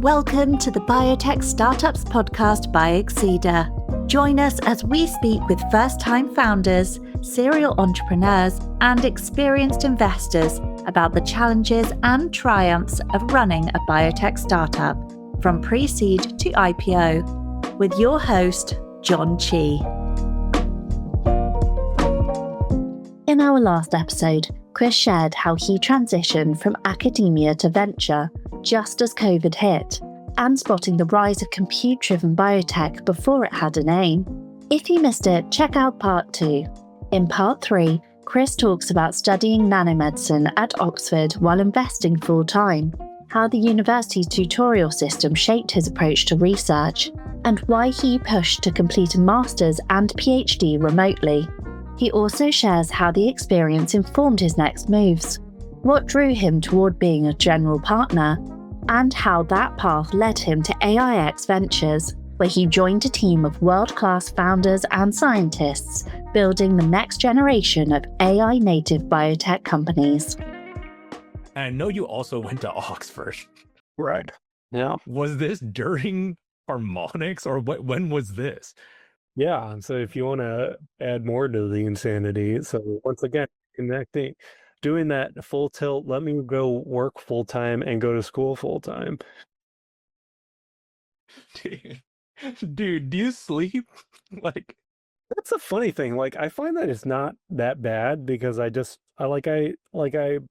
Welcome to the Biotech Startups podcast by Exceeder. Join us as we speak with first-time founders, serial entrepreneurs, and experienced investors about the challenges and triumphs of running a biotech startup, from pre-seed to IPO, with your host, Jon Chee. In our last episode, Krish shared how he transitioned from academia to venture just as COVID hit, and spotting the rise of compute-driven biotech before it had a name. If you missed it, check out part 2. In part 3, Krish talks about studying nanomedicine at Oxford while investing full-time, how the university's tutorial system shaped his approach to research, and why he pushed to complete a master's and PhD remotely. He also shares how the experience informed his next moves, what drew him toward being a general partner, and how that path led him to AIX Ventures, where he joined a team of world-class founders and scientists building the next generation of AI-native biotech companies. I know you also went to Oxford. Right. Yeah. Was this during Harmonics, or when was this? Yeah. So if you want to add more to the insanity, so once again, doing that full tilt, let me go work full time and go to school full time. Dude, do you sleep? Like, that's a funny thing. Like, I find that it's not that bad because I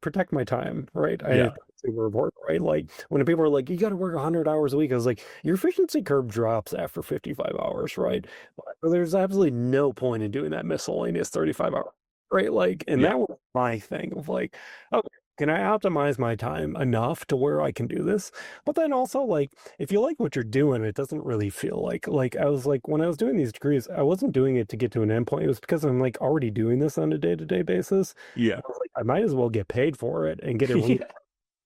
protect my time, right? Yeah. Super important, right? Like when people are like, you got to work 100 hours a week, I was like, your efficiency curve drops after 55 hours, right? But there's absolutely no point in doing that miscellaneous 35 hours, right? Like, and that was my thing of like, okay, can I optimize my time enough to where I can do this? But then also, like, if you like what you're doing, it doesn't really feel like I was like, when I was doing these degrees, I wasn't doing it to get to an endpoint. It was because I'm like already doing this on a day-to-day basis. Yeah. I was like, I might as well get paid for it and get it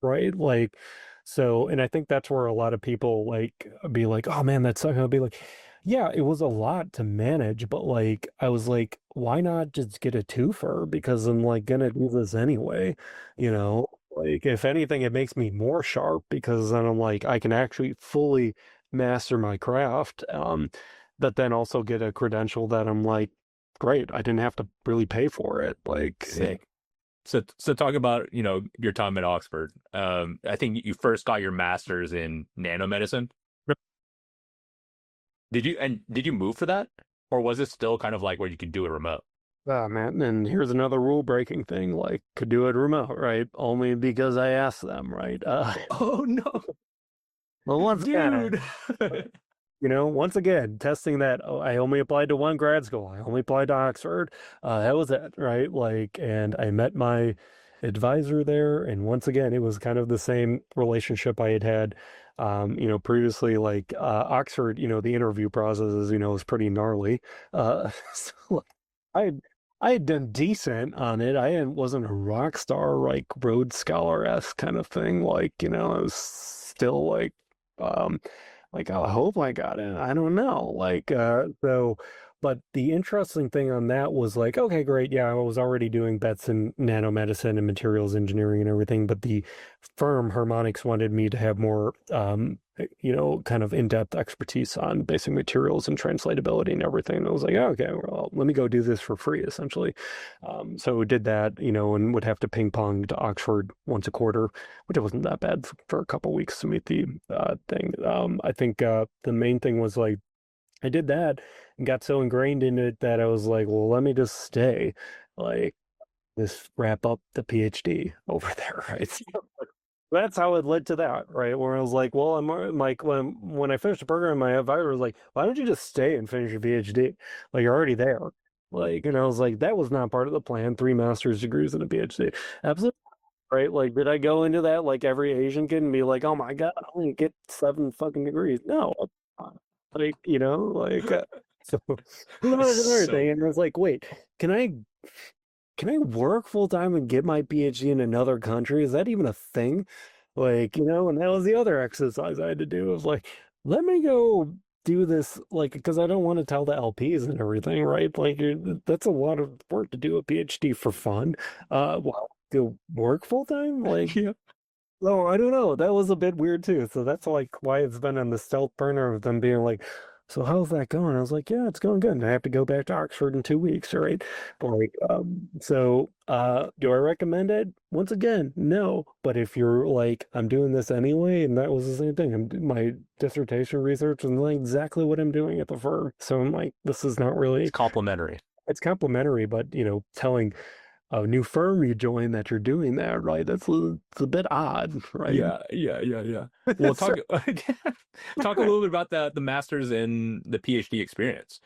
right? Like, so, and I think that's where a lot of people like be like, oh man, that sucks. I'll be like, yeah, it was a lot to manage, but like, I was like, why not just get a twofer? Because I'm like gonna do this anyway, you know? Like, if anything, it makes me more sharp because then I'm like, I can actually fully master my craft, but then also get a credential that I'm like, great, I didn't have to really pay for it. Like, Sick. So talk about, your time at Oxford. I think you first got your master's in nanomedicine. Did you move for that? Or was it still kind of like where you could do it remote? Ah, man, and here's another rule-breaking thing, like, could do it remote, right? Only because I asked them, right? Oh, no. Well, once Dude. again, once again, testing that, I only applied to one grad school. I only applied to Oxford. That was it, right? Like, and I met my advisor there, and once again, it was kind of the same relationship I had previously. Like, Oxford, the interview process is, was pretty gnarly. So I had done decent on it. Wasn't a rock star, like Rhodes Scholar-esque kind of thing. Like, I was still like, I hope I got in. I don't know. Like, but the interesting thing on that was like, okay, great. Yeah, I was already doing bets in nanomedicine and materials engineering and everything, but the firm Harmonics wanted me to have more, kind of in-depth expertise on basic materials and translatability and everything. And I was like, oh, okay, well, let me go do this for free, essentially. So we did that, and would have to ping pong to Oxford once a quarter, which wasn't that bad for a couple of weeks to meet the thing. I think the main thing was like, I did that and got so ingrained in it that I was like, well, let me just stay, like, this wrap up the PhD over there, right? So that's how it led to that, right? Where I was like, well, I'm like, when I finished the program, my advisor was like, why don't you just stay and finish your PhD? Like, you're already there. Like, and I was like, that was not part of the plan. 3 master's degrees and a PhD. Absolutely. Right? Like, did I go into that like every Asian kid and be like, oh my God, I only get 7 fucking degrees? No. Like, so that was another thing. And I was like, wait, can I work full time and get my PhD in another country? Is that even a thing? Like, and that was the other exercise I had to do. It was like, let me go do this, like, because I don't want to tell the LPs and everything, right? Like, that's a lot of work to do a PhD for fun. Well, to work full time, like, Yeah. No, I don't know. That was a bit weird too. So that's like why it's been on the stealth burner of them being like, so how's that going? I was like, yeah, it's going good. And I have to go back to Oxford in 2 weeks, right? Like, do I recommend it? Once again, no. But if you're like, I'm doing this anyway, and that was the same thing. My dissertation research is like exactly what I'm doing at the firm. So I'm like, this is not It's really, complementary. it's complimentary, but telling a new firm you join that you're doing that, right? It's a bit odd, right? Yeah. Well, So, talk a little bit about the masters and the PhD experience.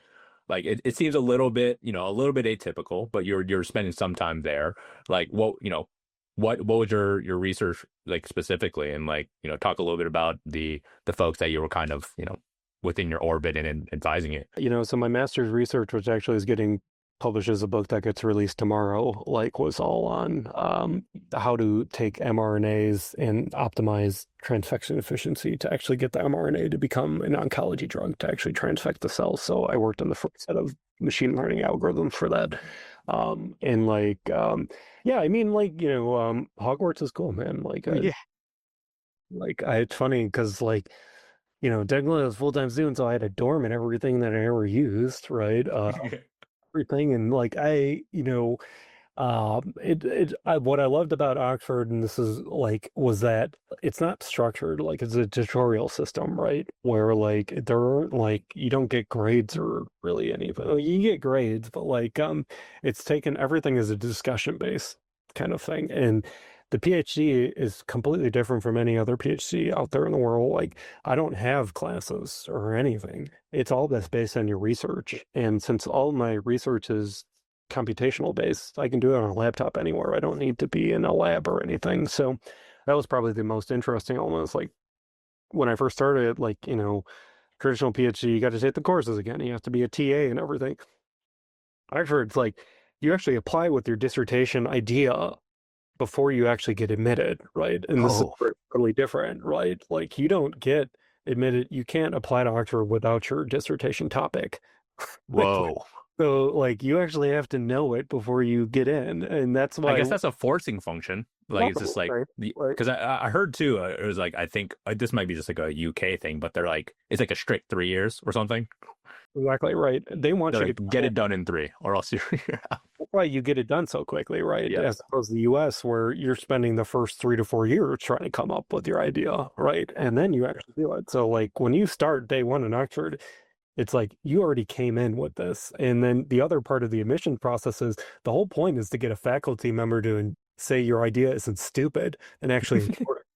Like it seems a little bit, a little bit atypical, but you're spending some time there. Like what was your research like specifically, and like talk a little bit about the folks that you were kind of within your orbit and advising it. so my master's research, which actually is getting published as a book that gets released tomorrow, like was all on how to take mRNAs and optimize transfection efficiency to actually get the mRNA to become an oncology drug to actually transfect the cells. So I worked on the first set of machine learning algorithms for that. Yeah, I mean, Hogwarts is cool, man. Yeah. It's funny because technically I was full-time student, so I had a dorm and everything that I ever used, right? Everything and what I loved about Oxford, and this is was that it's not structured like it's a tutorial system, right? Where there aren't you don't get grades or really anything. Well, you get grades, but it's taken everything as a discussion base kind of thing. And the PhD is completely different from any other PhD out there in the world. Like I don't have classes or anything. It's all that's based on your research. And since all my research is computational based, I can do it on a laptop anywhere. I don't need to be in a lab or anything. So that was probably the most interesting almost like when I first started, traditional PhD, you got to take the courses again. You have to be a TA and everything. I've heard it's like you actually apply with your dissertation idea before you actually get admitted, right? And this is totally different, right? Like you don't get admitted, you can't apply to Oxford without your dissertation topic. Whoa. So you actually have to know it before you get in, and that's why I guess that's a forcing function. Like it's just like right? because I heard too. It was like I think this might be just like a UK thing, but they're like it's like a strict 3 years or something. Exactly right. They want They're you like, get it done in 3, or else you're out. That's why you get it done so quickly, right? Yeah. As opposed to the US, where you're spending the first 3 to 4 years trying to come up with your idea, right? And then you actually do it. So when you start day one in Oxford, it's like you already came in with this. And then the other part of the admission process is the whole point is to get a faculty member to say your idea isn't stupid and actually important,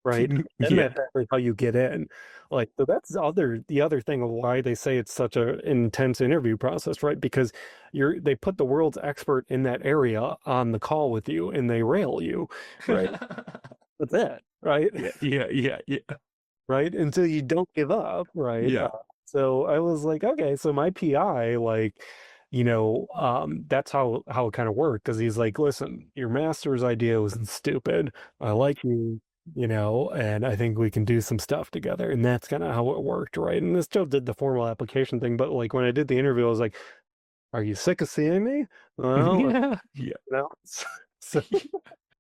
right? And that's actually how you get in. So that's the other thing of why they say it's such an intense interview process, right? Because they put the world's expert in that area on the call with you and they rail you, right? That's it, right? Yeah. Right? Until you don't give up, right? Yeah. So I was like, okay, so my PI, that's how it kind of worked because he's like, listen, your master's idea wasn't stupid. I like you, and I think we can do some stuff together. And that's kind of how it worked, right? And this still did the formal application thing, but when I did the interview, I was like, are you sick of seeing me? Well, Yeah.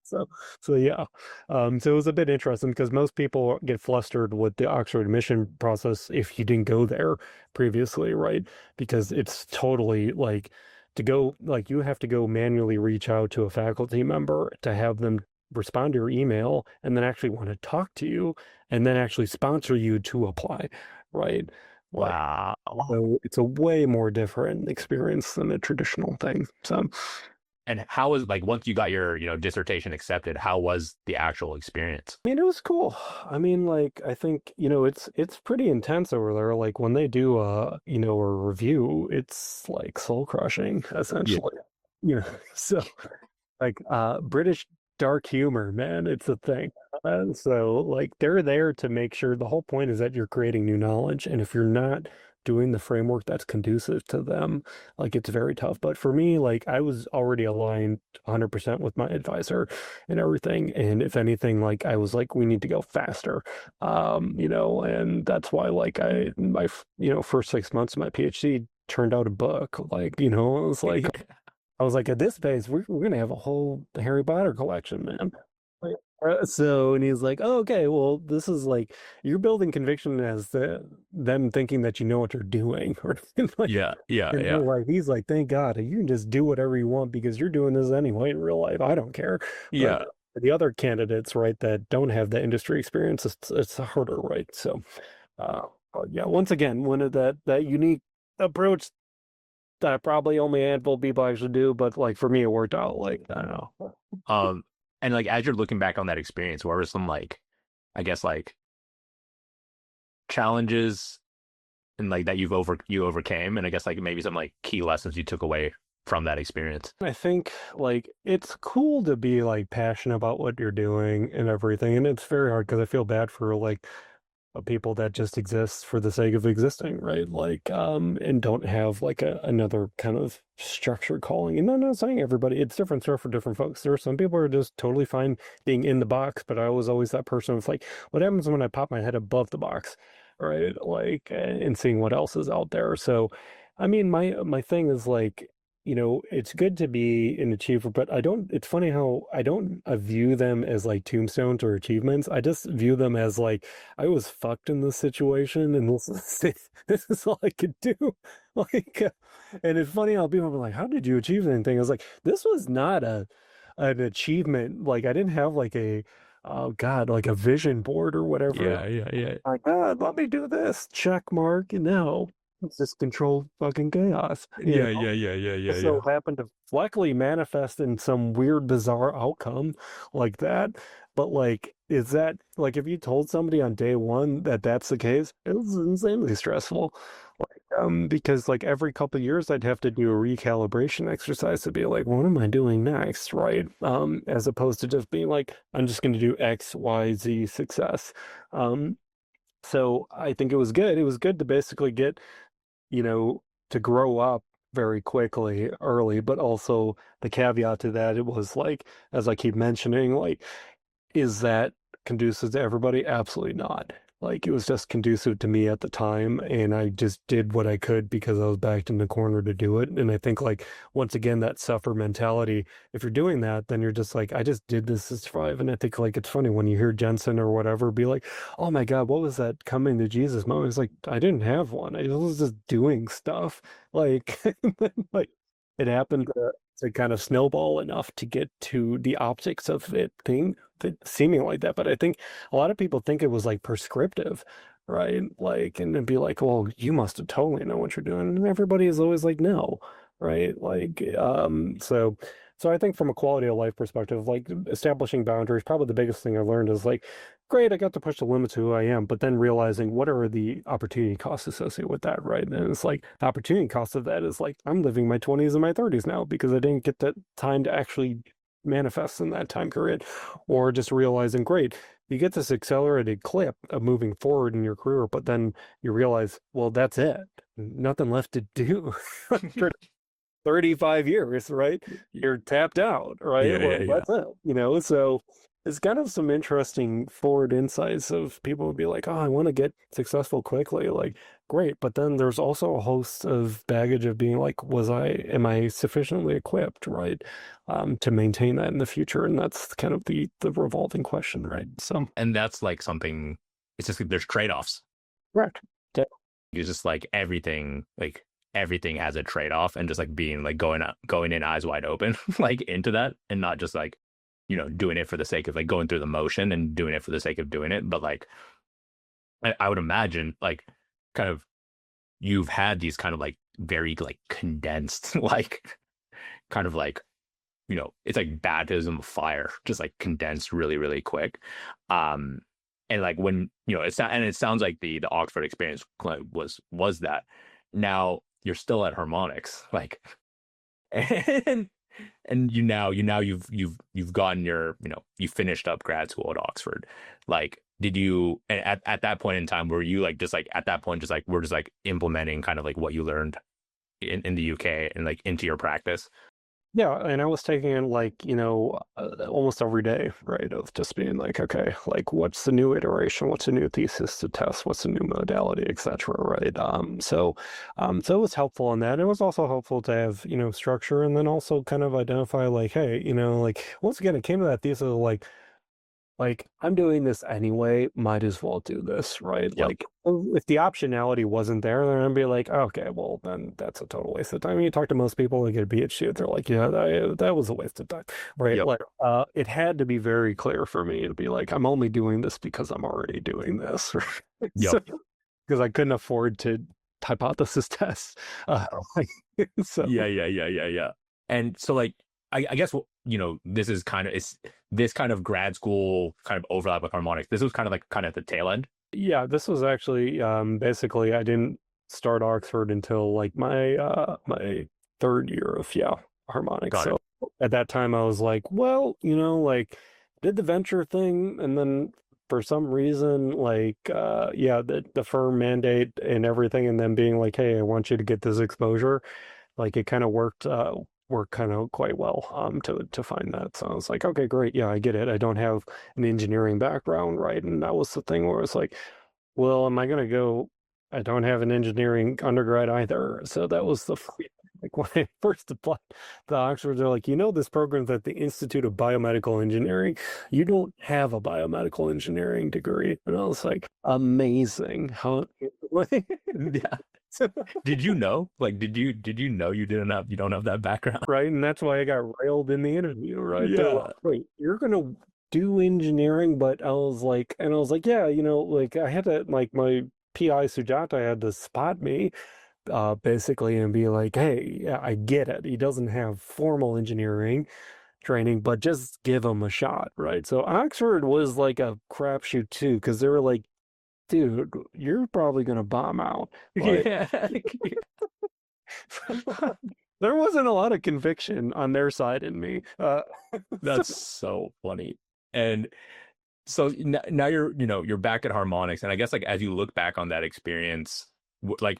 So, so yeah. So it was a bit interesting because most people get flustered with the Oxford admission process if you didn't go there previously, right? Because it's totally to go, you have to go manually reach out to a faculty member to have them respond to your email and then actually want to talk to you and then actually sponsor you to apply, right? Wow. So it's a way more different experience than a traditional thing. So. And how was once you got your dissertation accepted, how was the actual experience? I mean, it was cool. I mean, I think it's pretty intense over there. When they do a review, it's soul crushing essentially. So British dark humor, man, it's a thing. So they're there to make sure the whole point is that you're creating new knowledge, and if you're not doing the framework that's conducive to them, it's very tough. But for me, I was already aligned 100% with my advisor and everything. And if anything, I was we need to go faster, and that's why my first 6 months of my PhD turned out a book. I was at this pace, we're gonna have a whole Harry Potter collection, man. So, and he's like, oh, okay, well, this is like, you're building conviction as them thinking that you know what you're doing. Or like, Yeah, yeah, and yeah, they're like, he's like, thank God, you can just do whatever you want because you're doing this anyway in real life. I don't care. But yeah. the other candidates, right, that don't have the industry experience, it's harder, right? So, but yeah, once again, one of that unique approach that probably only a handful of people actually do, but like for me, it worked out. Like, I don't know. Um, and like as you're looking back on that experience, what were some like, I guess like challenges and like that you overcame, and I guess like maybe some like key lessons you took away from that experience. I think like it's cool to be like passionate about what you're doing and everything, and it's very hard because I feel bad for like people that just exist for the sake of existing, right? Like, and don't have like another kind of structured calling. And I'm not saying everybody, it's different stuff for different folks. There are some people who are just totally fine being in the box, but I was always that person who's like, what happens when I pop my head above the box, right? Like, and seeing what else is out there. So, I mean, my thing is like, it's good to be an achiever, but it's funny how I don't view them as like tombstones or achievements. I just view them as like, I was fucked in this situation, and this is all I could do. Like, and it's funny how people are like, "How did you achieve anything?" I was like, "This was not an achievement. Like, I didn't have like oh God, like a vision board or whatever. Yeah, yeah, yeah, Like, God, let me do this. Check mark, it's just controlled fucking chaos. yeah, yeah, yeah, yeah, yeah, So yeah. happened to luckily manifest in some weird, bizarre outcome like that. But like, is that like if you told somebody on day one that that's the case, it was insanely stressful. Like, because like every couple of years, I'd have to do a recalibration exercise to be like, what am I doing next, right? As opposed to just being like, I'm just going to do X, Y, Z success. Um, so I think it was good. It was good to basically get you know, to grow up very quickly early, but also the caveat to that, it was like, as I keep mentioning, like, is that conducive to everybody? Absolutely not. Like, it was just conducive to me at the time, and I just did what I could because I was backed in the corner to do it. And I think, like, once again, that suffer mentality, if you're doing that, then you're just like, I just did this to survive. And I think, like, it's funny when you hear Jensen or whatever be like, oh my God, what was that coming to Jesus moment? It's like, I didn't have one. I was just doing stuff. Like, like, it happened to kind of snowball enough to get to the optics of it being seeming like that. But I think a lot of people think it was like prescriptive, right? Like, and it'd be like, well, you must have totally know what you're doing. And everybody is always like, no, right? Like, so I think from a quality of life perspective, like establishing boundaries, probably the biggest thing I learned is like, great, I got to push the limits of who I am, but then realizing what are the opportunity costs associated with that, right? And it's like the opportunity cost of that is like I'm living my 20s and my 30s now because I didn't get that time to actually manifest in that time period, or just realizing, great, you get this accelerated clip of moving forward in your career, but then you realize, well, that's it, nothing left to do. 35 years, right? You're tapped out, right? Yeah, yeah, Well, yeah. that's it. So it's kind of some interesting forward insights of people would be like, oh, I want to get successful quickly. Like, great. But then there's also a host of baggage of being like, am I sufficiently equipped, right? To maintain that in the future. And that's kind of the revolving question, right? So, And that's like something, it's just there's trade-offs. right. It's just like everything has a trade-off, and just like being like going in eyes wide open, like into that, and not just like, doing it for the sake of like going through the motion and doing it for the sake of doing it. But like, I would imagine like kind of you've had these kind of like very like condensed, like kind of like, it's like baptism of fire, just like condensed really, really quick. And like when, it sounds like the Oxford experience was that. Now you're still at Harmonics, like, and you've gotten your, you finished up grad school at Oxford. Like, did you, and at that point in time, were you like just like at that point just like we're just like implementing kind of like what you learned in the UK and like into your practice? Yeah, and I was taking it like, almost every day, right? Of just being like, okay, like what's the new iteration? What's the new thesis to test? What's the new modality, etc. Right? So it was helpful in that. It was also helpful to have, structure and then also kind of identify like, hey, like once again, it came to that thesis of like, like, I'm doing this anyway, might as well do this, right? Yep. Like, if the optionality wasn't there, then I'd be like, okay, well, then that's a total waste of time. You talk to most people who get a PhD, they're like, yeah, that was a waste of time, right? Yep. Like, it had to be very clear for me to be like, I'm only doing this because I'm already doing this, right? Yep. Because I couldn't afford to hypothesis test. So Yeah. And so like, I guess, this is this kind of grad school kind of overlap with Harmonics. This was kind of at the tail end. yeah, this was actually basically I didn't start Oxford until like my third year of Harmonics. Got it. So at that time I was like, well, like did the venture thing, and then for some reason the firm mandate and everything, and then being like, hey, I want you to get this exposure, like it kind of worked kind of quite well to find that. So I was like, okay, great, yeah, I get it. I don't have an engineering background, right? And that was the thing where it's like, well, am I gonna go? I don't have an engineering undergrad either. So that was like when I first applied to Oxford, they're like, this program's at the Institute of Biomedical Engineering. You don't have a biomedical engineering degree. And I was like, amazing. How Yeah. Did you know? Like, did you know you don't have that background? right? And that's why I got railed in the interview, right? Yeah. They're like, wait, you're gonna do engineering? But I was like, yeah, like I had to, like, my PI Sujata had to spot me basically and be like, hey, yeah, I get it. He doesn't have formal engineering training, but just give him a shot, right? So Oxford was like a crapshoot too, because they were like, dude, you're probably gonna bomb out. Like, Yeah. there wasn't a lot of conviction on their side in me. That's so funny. And so now you're back at Harmonics, and I guess like as you look back on that experience, like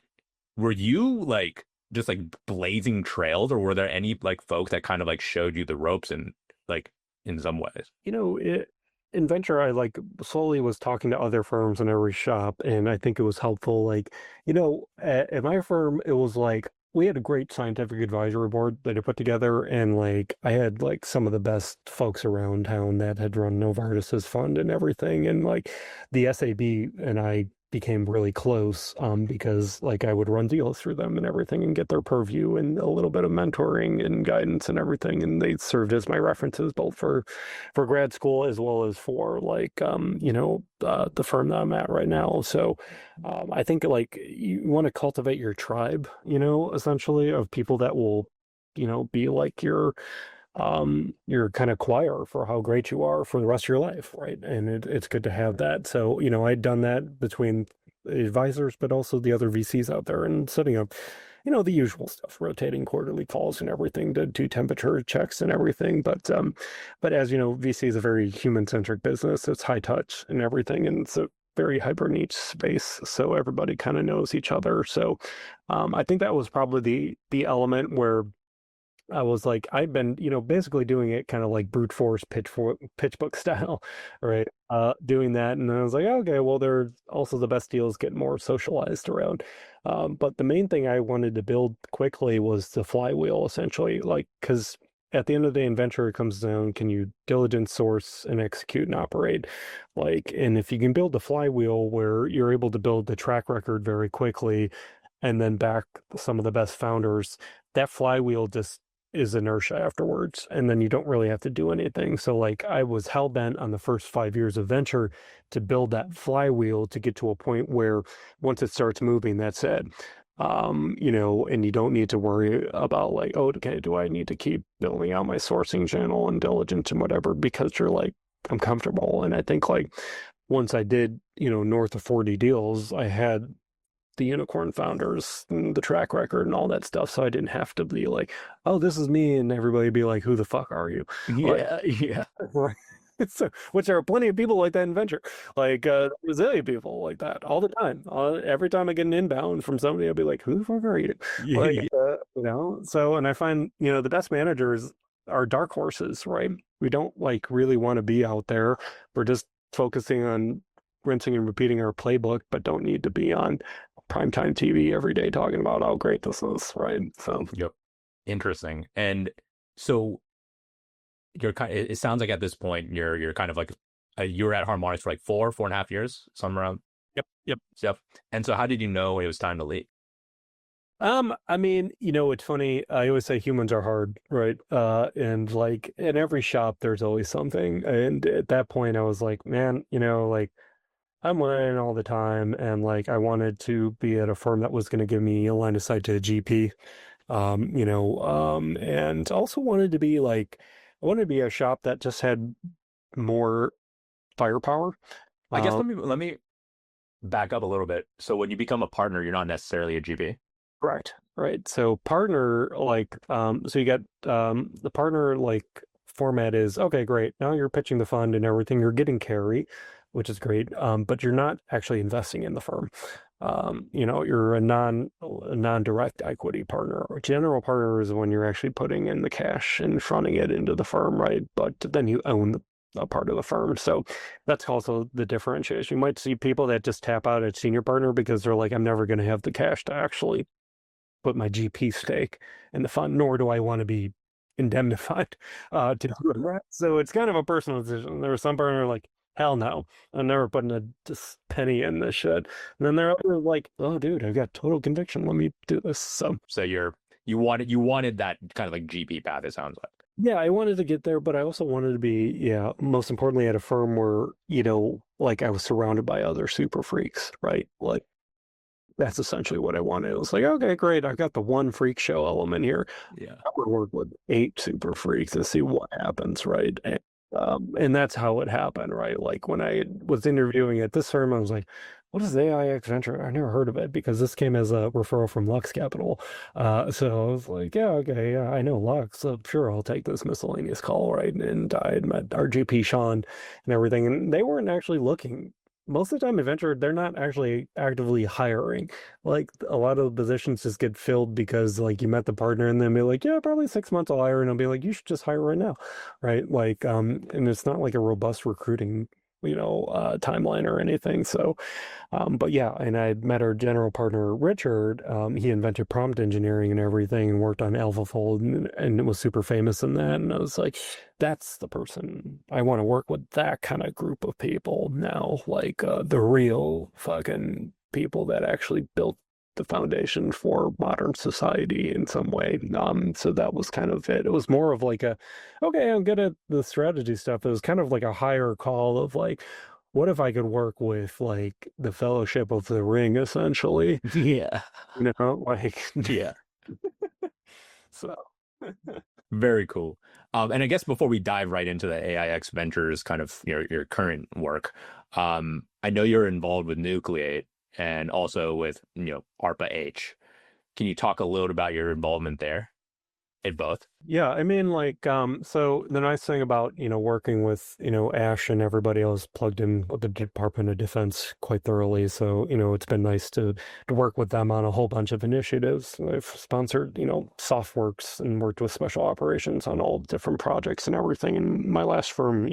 were you like just like blazing trails, or were there any like folks that kind of like showed you the ropes and like in some ways? In venture, I like slowly was talking to other firms in every shop, and I think it was helpful. Like, at my firm, it was like we had a great scientific advisory board that I put together, and like I had like some of the best folks around town that had run Novartis's fund and everything, and like the SAB and I became really close because like I would run deals through them and everything and get their purview and a little bit of mentoring and guidance and everything, and they served as my references both for grad school as well as for like the firm that I'm at right now. So I think like you want to cultivate your tribe, essentially, of people that will be like your kind of choir for how great you are for the rest of your life, right? And it's good to have that. So, I'd done that between advisors, but also the other VCs out there, and setting up, the usual stuff, rotating quarterly calls and everything to do temperature checks and everything. But as you know, VC is a very human-centric business. It's high touch and everything, and it's a very hyper niche space, so everybody kind of knows each other. So I think that was probably the element where I was like, I've been, basically doing it kind of like brute force pitch book style, right? Doing that. And then I was like, okay, well, there's also the best deals get more socialized around. But the main thing I wanted to build quickly was the flywheel, essentially, like, because at the end of the day in venture, it comes down, can you diligence, source, and execute and operate? Like, and if you can build the flywheel where you're able to build the track record very quickly and then back some of the best founders, that flywheel just is inertia afterwards, and then you don't really have to do anything. So like I was hell-bent on the first 5 years of venture to build that flywheel to get to a point where once it starts moving, that's it. And you don't need to worry about like, oh, okay, do I need to keep building out my sourcing channel and diligence and whatever, because you're like, I'm comfortable. And I think like once I did, north of 40 deals, I had the unicorn founders and the track record and all that stuff, so I didn't have to be like, oh, this is me, and everybody be like, who the fuck are you? Yeah. Right. So, which there are plenty of people like that in venture, like resilient people like that all the time. Every time I get an inbound from somebody, I'll be like, who the fuck are you? Like, so, and I find the best managers are dark horses, right? We don't like really want to be out there. We're just focusing on rinsing and repeating our playbook, but don't need to be on primetime TV every day talking about how great this is, right? So, yep, interesting. And so you're it sounds like at this point you're kind of like you were at Harmonics for like 4.5 years, somewhere around. Yep. Yep. And so how did you know it was time to leave? I mean, it's funny. I always say humans are hard, right? And like in every shop, there's always something. And at that point, I was like, man, like I'm learning all the time, and like I wanted to be at a firm that was going to give me a line of sight to a GP, and also wanted to be like, I wanted to be a shop that just had more firepower. I guess Um, let me back up a little bit. So when you become a partner, you're not necessarily a GP. Correct. Right. So partner, like, so you got the partner like format is okay, great. Now you're pitching the fund and everything. You're getting carry, which is great. But you're not actually investing in the firm. You're a non-direct equity partner. Or general partner is when you're actually putting in the cash and fronting it into the firm, right? But then you own a part of the firm. So that's also the differentiation. You might see people that just tap out at senior partner because they're like, I'm never going to have the cash to actually put my GP stake in the fund, nor do I want to be indemnified to do that. So it's kind of a personal decision. There was some partner like, hell no, I'm never putting a just penny in this shit. And then there are others like, oh dude, I've got total conviction. Let me do this. So You wanted that kind of like GP path, it sounds like. yeah, I wanted to get there, but I also wanted to be, most importantly at a firm where, like I was surrounded by other super freaks, right? Like that's essentially what I wanted. It was like, okay, great. I've got the one freak show element here. Yeah. I would work with 8 super freaks and see what happens, right? And that's how it happened, right? Like when I was interviewing at this firm, I was like, what is AIX Venture? I never heard of it because this came as a referral from Lux Capital. So I was like, yeah, okay, yeah, I know Lux. So sure, I'll take this miscellaneous call, right? And I had met our GP, Sean, and everything. And they weren't actually looking. Most of the time at Venture, they're not actually actively hiring. Like a lot of the positions just get filled because like you met the partner and then be like, yeah, probably 6 months I'll hire, and I'll be like, you should just hire right now, right? Like, and it's not like a robust recruiting, timeline or anything. So, but yeah, and I met our general partner Richard. He invented prompt engineering and everything, and worked on AlphaFold, and was super famous in that. And I was like, that's the person I want to work with. That kind of group of people now, like the real fucking people that actually built the foundation for modern society in some way. So that was kind of it. It was more of like okay, I'm good at the strategy stuff. It was kind of like a higher call of like, what if I could work with like the Fellowship of the Ring, essentially? Yeah. Like Yeah. so. Very cool. And I guess before we dive right into the AIX Ventures kind of your current work, I know you're involved with Nucleate and also with ARPA-H. Can you talk a little about your involvement there in both? Yeah, I mean, like, so the nice thing about, working with, Ash and everybody else plugged in with the Department of Defense quite thoroughly. So, it's been nice to work with them on a whole bunch of initiatives. I've sponsored, SoftWorks and worked with special operations on all different projects and everything. And my last firm,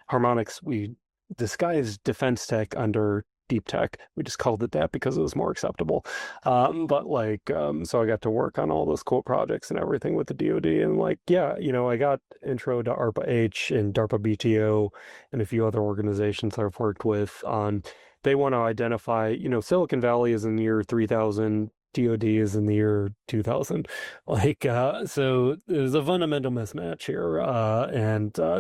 Harmonics, we disguised defense tech under deep tech. We just called it that because it was more acceptable. But like, so I got to work on all those cool projects and everything with the DoD. And like, yeah, I got intro to ARPA-H and DARPA BTO and a few other organizations I've worked with on. They want to identify, Silicon Valley is in the year 3000. DoD is in the year 2000. Like, so there's a fundamental mismatch here.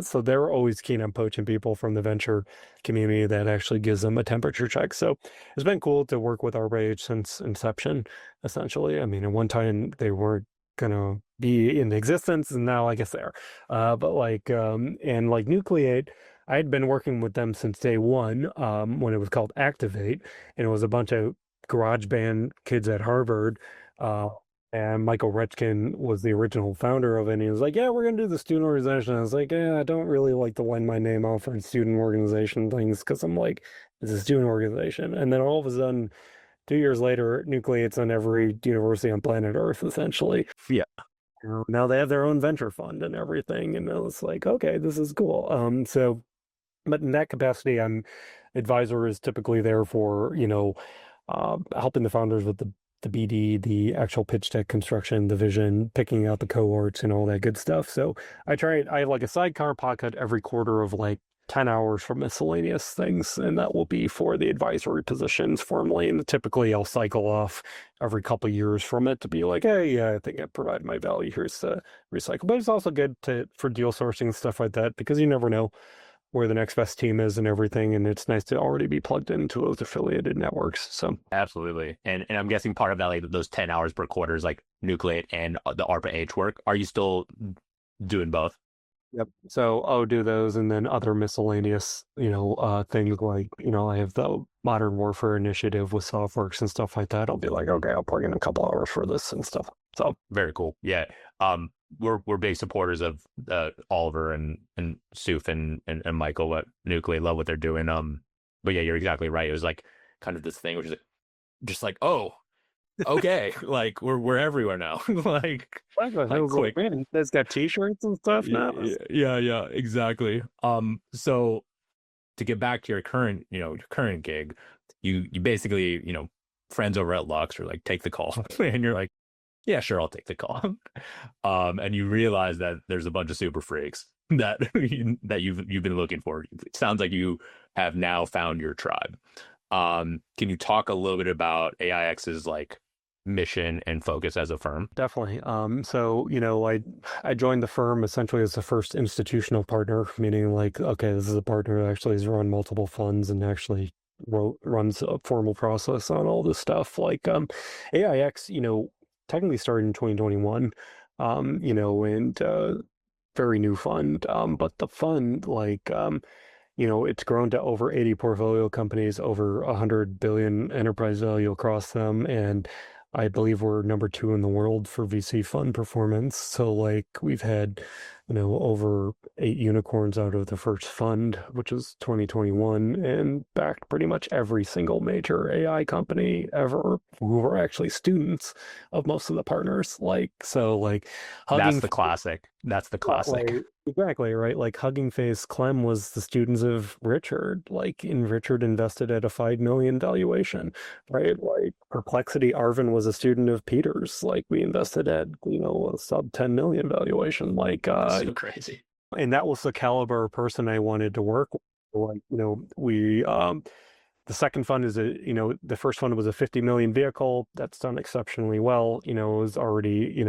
So they're always keen on poaching people from the venture community that actually gives them a temperature check. So it's been cool to work with ARPA-H since inception, essentially. I mean, at one time they weren't going to be in existence, and now I guess they are. But like, and like Nucleate, I had been working with them since day one, when it was called Activate, and it was a bunch of garage band kids at Harvard. And Michael Rechkin was the original founder of it. And he was like, yeah, we're going to do the student organization. I was like, yeah, I don't really like to lend my name out for student organization things because I'm like, it's a student organization. And then all of a sudden, 2 years later, Nucleate's on every university on planet Earth, essentially. Yeah. Now they have their own venture fund and everything. And it was like, okay, this is cool. But in that capacity, advisor is typically there for, helping the founders with the BD, the actual pitch deck construction, the vision, picking out the cohorts and all that good stuff. So I have like a sidecar pocket every quarter of like 10 hours for miscellaneous things, and that will be for the advisory positions formally. And typically I'll cycle off every couple of years from it to be like, hey, yeah, I think I provide my value. Here's the recycle. But it's also good for deal sourcing and stuff like that, because you never know where the next best team is and everything. And it's nice to already be plugged into those affiliated networks. So Absolutely. And I'm guessing part of that, like those 10 hours per quarter is like Nucleate and the ARPA-H work. Are you still doing both? Yep. So I'll do those, and then other miscellaneous, things like, I have the Modern Warfare Initiative with SoftWorks and stuff like that. I'll be like, okay, I'll plug in a couple hours for this and stuff. So very cool. Yeah. We're big supporters of Oliver and Suf and Michael at Nucleate. Love what they're doing. But yeah, you're exactly right. It was like kind of this thing which is just like, oh, okay, like we're everywhere now. like quick, man, that's got t-shirts and stuff now. Yeah, exactly. So to get back to your current gig, you basically, friends over at Lux are like, take the call, and you're like, yeah, sure, I'll take the call. And you realize that there's a bunch of super freaks that that you've been looking for. It sounds like you have now found your tribe. Can you talk a little bit about AIX's like mission and focus as a firm? Definitely. So, I joined the firm essentially as the first institutional partner, meaning like, okay, this is a partner that actually has run multiple funds and actually runs a formal process on all this stuff. Like AIX, technically started in 2021, and very new fund. But the fund, it's grown to over 80 portfolio companies, over 100 billion enterprise value across them. And I believe we're number 2 in the world for VC fund performance. So we've had, over 8 unicorns out of the first fund, which is 2021, and backed pretty much every single major AI company ever who were actually students of most of the partners. That's the classic. That's the classic. Exactly, right? Like Hugging Face Clem was the students of Richard, and Richard invested at a 5 million valuation, right? Like Perplexity, Arvin was a student of Peter's. We invested at, a sub 10 million valuation. So crazy. And that was the caliber of person I wanted to work with. The second fund is the first fund was a 50 million vehicle. That's done exceptionally well. It was already,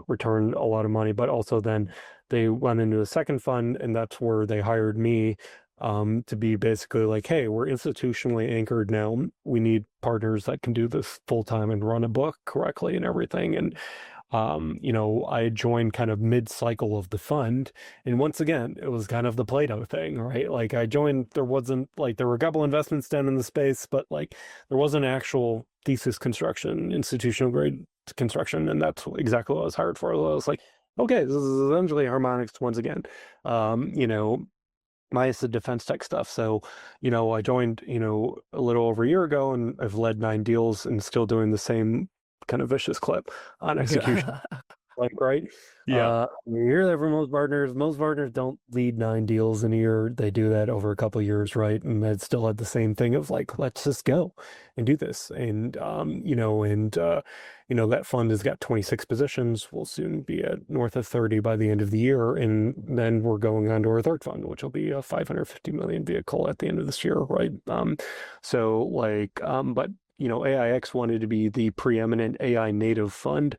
returned a lot of money, but also then they went into the second fund, and that's where they hired me to be basically like, hey, we're institutionally anchored now. We need partners that can do this full time and run a book correctly and everything. And I joined kind of mid-cycle of the fund, and once again, it was kind of the Plato thing, right? I joined, there wasn't there were a couple investments done in the space, but there wasn't actual thesis construction, institutional grade construction, and that's exactly what I was hired for. I was like, okay, this is essentially Harmonics once again. Minus the defense tech stuff. So, I joined, a little over a year ago, and I've led 9 deals and still doing the same kind of vicious clip on execution. Right? Yeah. You hear that from most partners. Most partners don't lead 9 deals in a year. They do that over a couple of years, right? And I still had the same thing of let's just go and do this. And, that fund has got 26 positions. We'll soon be at north of 30 by the end of the year. And then we're going on to our third fund, which will be a 550 million vehicle at the end of this year, right? But AIX wanted to be the preeminent AI native fund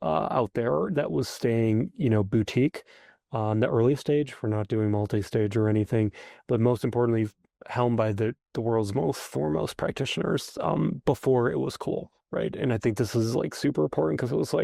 out there that was staying, boutique on the early stage. We're not doing multi-stage or anything, but most importantly, helmed by the world's most foremost practitioners before it was cool, right? And I think this is super important, because it was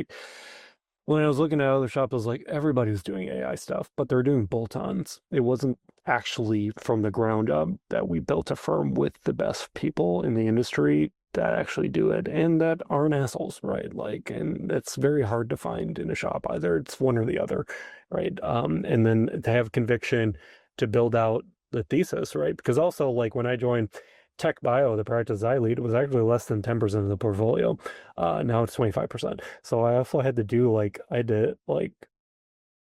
when I was looking at other shops, I was like, everybody was doing AI stuff, but they're doing bolt-ons. It wasn't actually from the ground up that we built a firm with the best people in the industry that actually do it and that aren't assholes, right? And it's very hard to find in a shop. Either it's one or the other, right? And then to have conviction to build out the thesis, right? Because also, when I joined Tech Bio, the practice I lead, was actually less than 10% of the portfolio. Now it's 25%. So I also had to do I had to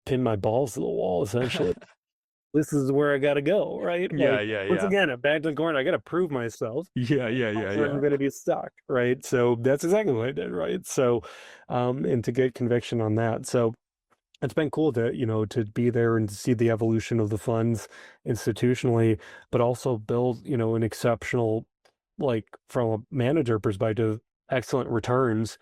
pin my balls to the wall essentially. This is where I got to go, right? Yeah. Once again, I'm back to the corner. I got to prove myself. Yeah. I'm going to be stuck, right? So that's exactly what I did, right? So, and to get conviction on that. So, it's been cool to be there and to see the evolution of the funds institutionally, but also build, an exceptional, like from a manager perspective, excellent returns,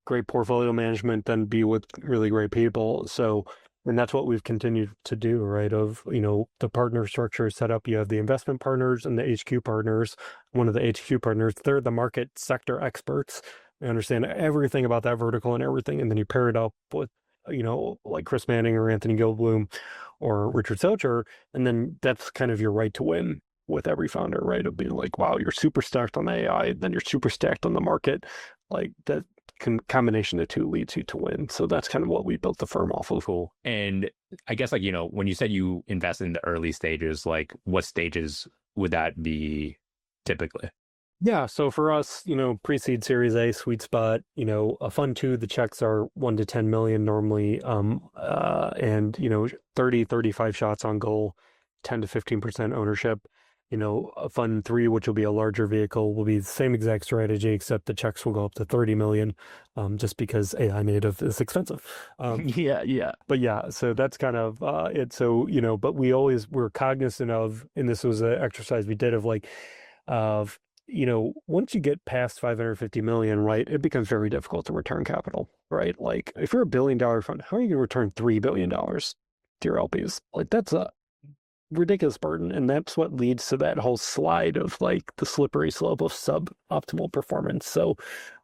great portfolio management, then be with really great people. So, and that's what we've continued to do, right? Of, the partner structure is set up. You have the investment partners and the HQ partners. One of the HQ partners, they're the market sector experts. They understand everything about that vertical and everything. And then you pair it up with, like Chris Manning or Anthony Gilbloom or Richard Socher. And then that's kind of your right to win with every founder, right? Of being like, wow, you're super stacked on AI, then you're super stacked on the market. Like that combination of the two leads you to win. So that's kind of what we built the firm off of. Cool. And I guess when you said you invest in the early stages, like what stages would that be typically? Yeah. So for us, pre-seed Series A, sweet spot, a fund 2, the checks are 1 to 10 million normally. And 30, 35 shots on goal, 10 to 15% ownership. A fund 3, which will be a larger vehicle, will be the same exact strategy, except the checks will go up to 30 million, just because AI native is expensive. Yeah. But yeah, so that's kind of it. So, but we're cognizant of, and this was an exercise we did of once you get past 550 million, right, it becomes very difficult to return capital, right? Like if you're $1 billion fund, how are you going to return $3 billion to your LPs? Like that's a ridiculous burden, and that's what leads to that whole slide of like the slippery slope of suboptimal performance. So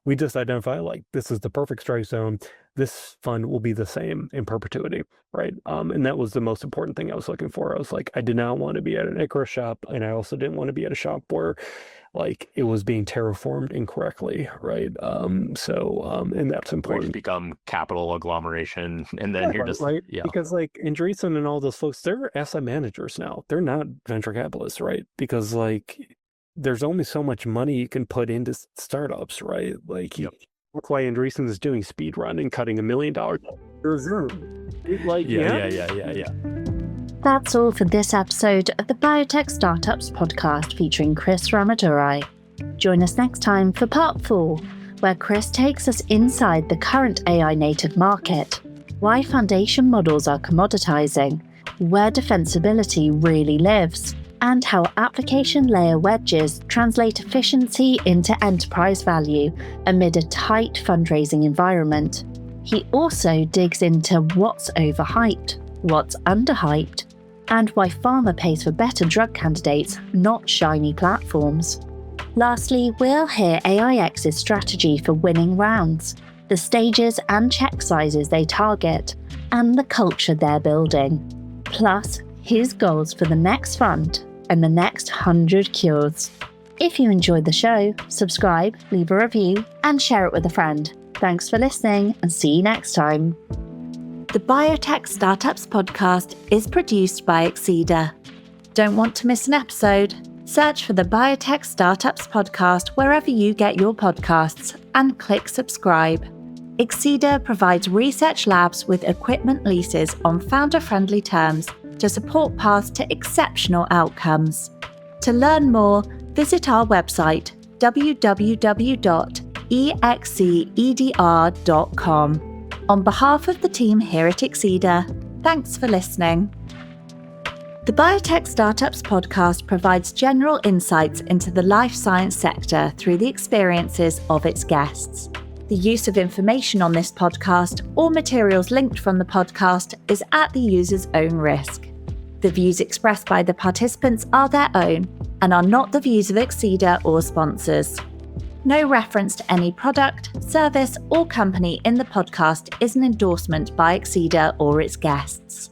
we just identify like this is the perfect strike zone. This fund will be the same in perpetuity, right? And that was the most important thing I was looking for. I was like, I did not want to be at an Icarus shop, and I also didn't want to be at a shop where like it was being terraformed incorrectly, right? And that's important. Where you become capital agglomeration, and then you're just right, yeah. Because like Andreessen and all those folks, they're asset managers now. They're not venture capitalists, right? Because like there's only so much money you can put into startups, right? Like that's why Andreessen is doing speed run and cutting $1 million reserve. Like Yeah. That's all for this episode of the Biotech Startups podcast featuring Krish Ramadurai. Join us next time for part 4, where Chris takes us inside the current AI native market, why foundation models are commoditizing, where defensibility really lives, and how application layer wedges translate efficiency into enterprise value amid a tight fundraising environment. He also digs into what's overhyped, what's underhyped, and why pharma pays for better drug candidates, not shiny platforms. Lastly, we'll hear AIX's strategy for winning rounds, the stages and check sizes they target, and the culture they're building. Plus, his goals for the next fund and the next 100 cures. If you enjoyed the show, subscribe, leave a review, and share it with a friend. Thanks for listening, and see you next time. The Biotech Startups podcast is produced by Exceeder. Don't want to miss an episode? Search for the Biotech Startups podcast wherever you get your podcasts and click subscribe. Exceeder provides research labs with equipment leases on founder-friendly terms to support paths to exceptional outcomes. To learn more, visit our website www.exceeder.com. On behalf of the team here at Exceeder, thanks for listening. The Biotech Startups podcast provides general insights into the life science sector through the experiences of its guests. The use of information on this podcast or materials linked from the podcast is at the user's own risk. The views expressed by the participants are their own and are not the views of Exceeder or sponsors. No reference to any product, service, or company in the podcast is an endorsement by Exceeder or its guests.